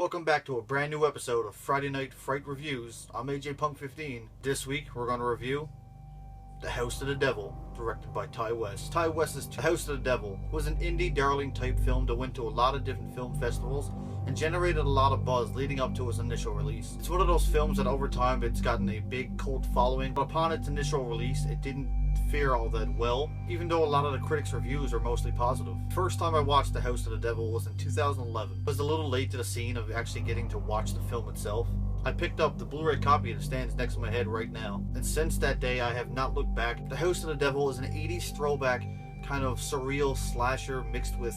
welcome back to a brand new episode of Friday Night Fright Reviews. I'm AJ Punk 15. This week we're going to review The House of the Devil, directed by Ty West. Ty West's The House of the Devil was an indie darling type film that went to a lot of different film festivals and generated a lot of buzz leading up to its initial release. It's one of those films that over time it's gotten a big cult following, but upon its initial release it didn't fare all that well, even though a lot of the critics' reviews are mostly positive. First time I watched The House of the Devil was in 2011. I was a little late to the scene of actually getting to watch the film itself. I picked up the Blu-ray copy that stands next to my head right now, and since that day I have not looked back. The House of the Devil is an 80s throwback kind of surreal slasher mixed with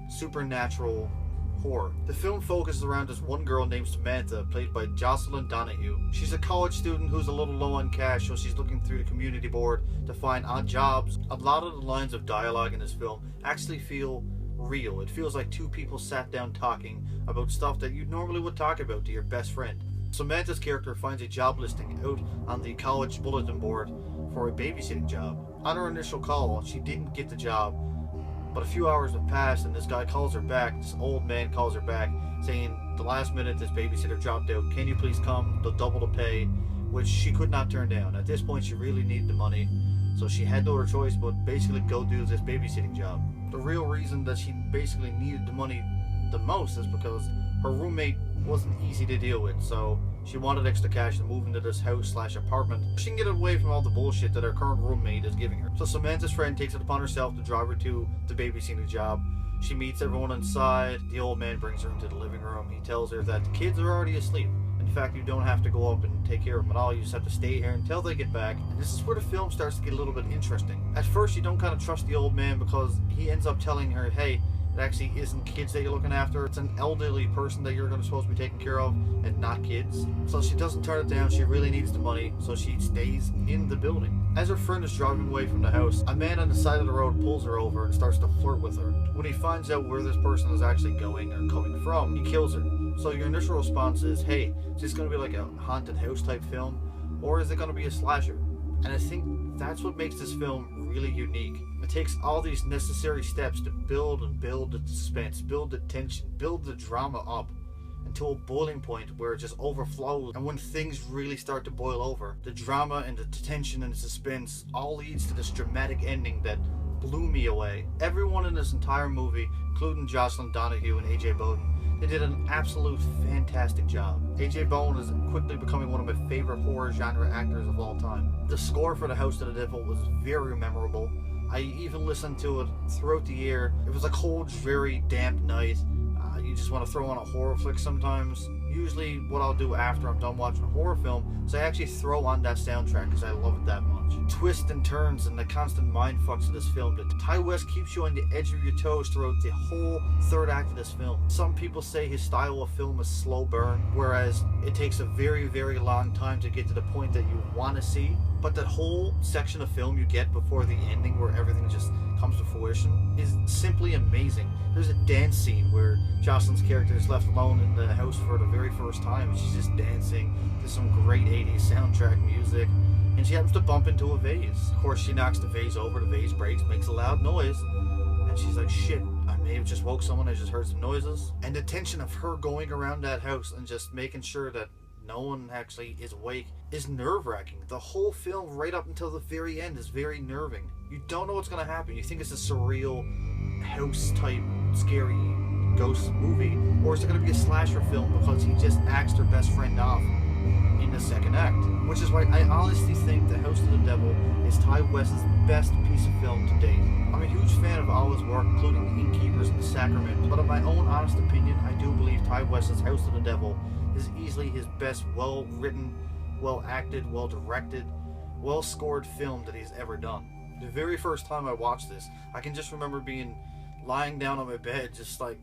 supernatural horror. The film focuses around this one girl named Samantha, played by Jocelyn Donahue. She's a college student who's a little low on cash, so she's looking through the community board to find odd jobs. A lot of the lines of dialogue in this film actually feel real. It feels like two people sat down talking about stuff that you normally would talk about to your best friend. Samantha's character finds a job listing out on the college bulletin board for a babysitting job. On her initial call, she didn't get the job, but a few hours have passed and this guy calls her back. This old man calls her back saying, the last minute this babysitter dropped out, can you please come, they'll double the pay, which she could not turn down. At this point she really needed the money, so she had no other choice but basically go do this babysitting job. The real reason that she basically needed the money the most is because her roommate wasn't easy to deal with, so she wanted extra cash to move into this house/apartment. She can get away from all the bullshit that her current roommate is giving her. So Samantha's friend takes it upon herself to drive her to the babysitting job. She meets everyone inside. The old man brings her into the living room. He tells her that the kids are already asleep. In fact, you don't have to go up and take care of them at all. You just have to stay here until they get back. And this is where the film starts to get a little bit interesting. At first, you don't kind of trust the old man because he ends up telling her, hey, it actually isn't kids that you're looking after. It's an elderly person that you're supposed to be taking care of and not kids. So she doesn't turn it down. She really needs the money, so she stays in the building. As her friend is driving away from the house, a man on the side of the road pulls her over and starts to flirt with her. When he finds out where this person is actually going or coming from, he kills her. So your initial response is, hey, is this going to be like a haunted house type film, or is it going to be a slasher? And I think that's what makes this film really unique. It takes all these necessary steps to build and build the suspense, build the tension, build the drama up until a boiling point where it just overflows. And when things really start to boil over, the drama and the tension and the suspense all leads to this dramatic ending that blew me away. Everyone in this entire movie, including Jocelyn Donahue and AJ Bowden, they did an absolute fantastic job. AJ Bowden is quickly becoming one of my favorite horror genre actors of all time. The score for The House of the Devil was very memorable. I even listened to it throughout the year. It was a cold, dreary, damp night. You just want to throw on a horror flick sometimes. Usually what I'll do after I'm done watching a horror film is I actually throw on that soundtrack because I love it that much. Twists and turns and the constant mind fucks of this film. That Ty West keeps you on the edge of your toes throughout the whole third act of this film. Some people say his style of film is slow burn, whereas it takes a very, very long time to get to the point that you want to see. But that whole section of film you get before the ending where everything just comes to fruition is simply amazing. There's a dance scene where Jocelyn's character is left alone in the house for the very first time and she's just dancing to some great 80s soundtrack music, and she happens to bump into a vase. Of course, she knocks the vase over, the vase breaks, makes a loud noise, and she's like, shit, I may have just woke someone, I just heard some noises. And the tension of her going around that house and just making sure that no one actually is awake is nerve-wracking. The whole film right up until the very end is very nerving. You don't know what's going to happen. You think it's a surreal house-type scary ghost movie, or is it going to be a slasher film because he just axed her best friend off in the second act? Which is why I honestly think The House of the Devil is Ty West's best piece of film to date. I'm a huge fan of all his work, including The Innkeepers and The Sacrament, but in my own honest opinion, I do believe Ty West's House of the Devil is easily his best well-written, well-acted, well-directed, well-scored film that he's ever done. The very first time I watched this, I can just remember lying down on my bed, just like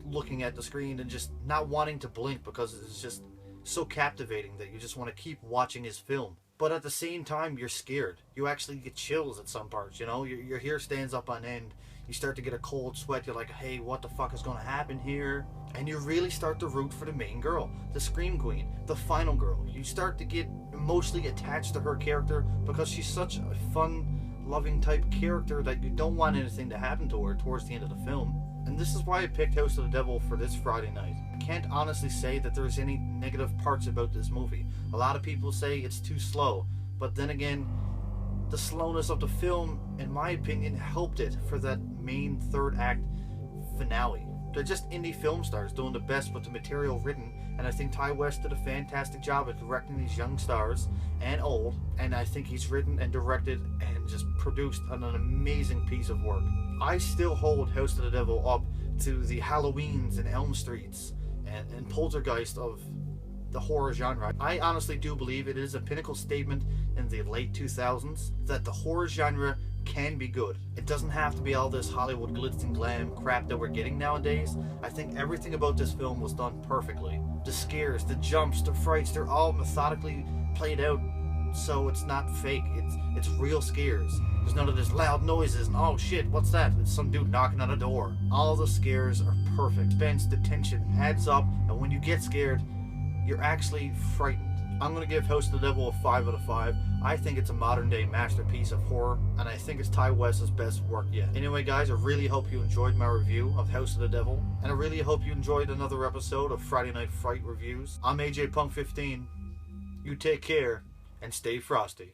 looking at the screen and just not wanting to blink because it's just so captivating that you just want to keep watching his film. But at the same time, you're scared. You actually get chills at some parts, you know? Your hair stands up on end. You start to get a cold sweat. You're like, hey, what the fuck is going to happen here? And you really start to root for the main girl, the Scream Queen, the final girl. You start to get emotionally attached to her character because she's such a fun, loving type character that you don't want anything to happen to her towards the end of the film. And this is why I picked House of the Devil for this Friday night. can't honestly say that there's any negative parts about this movie. A lot of people say it's too slow, but then again, the slowness of the film, in my opinion, helped it for that main third act finale. They're just indie film stars doing the best with the material written, and I think Ty West did a fantastic job at directing these young stars and old, and I think he's written and directed and just produced an amazing piece of work. I still hold House of the Devil up to the Halloweens and Elm Streets and Poltergeist of the horror genre. I honestly do believe it is a pinnacle statement in the late 2000s that the horror genre can be good. It doesn't have to be all this Hollywood glitz and glam crap that we're getting nowadays. I think everything about this film was done perfectly. The scares, the jumps, the frights, they're all methodically played out, so it's not fake. It's real scares. There's none of this loud noises and oh shit, what's that? It's some dude knocking on a door. All the scares are perfect. Suspense, the tension adds up, and when you get scared, you're actually frightened. I'm going to give House of the Devil a 5 out of 5. I think it's a modern day masterpiece of horror, and I think it's Ty West's best work yet. Anyway guys, I really hope you enjoyed my review of House of the Devil, and I really hope you enjoyed another episode of Friday Night Fright Reviews. I'm AJ Punk 15. You take care, and stay frosty.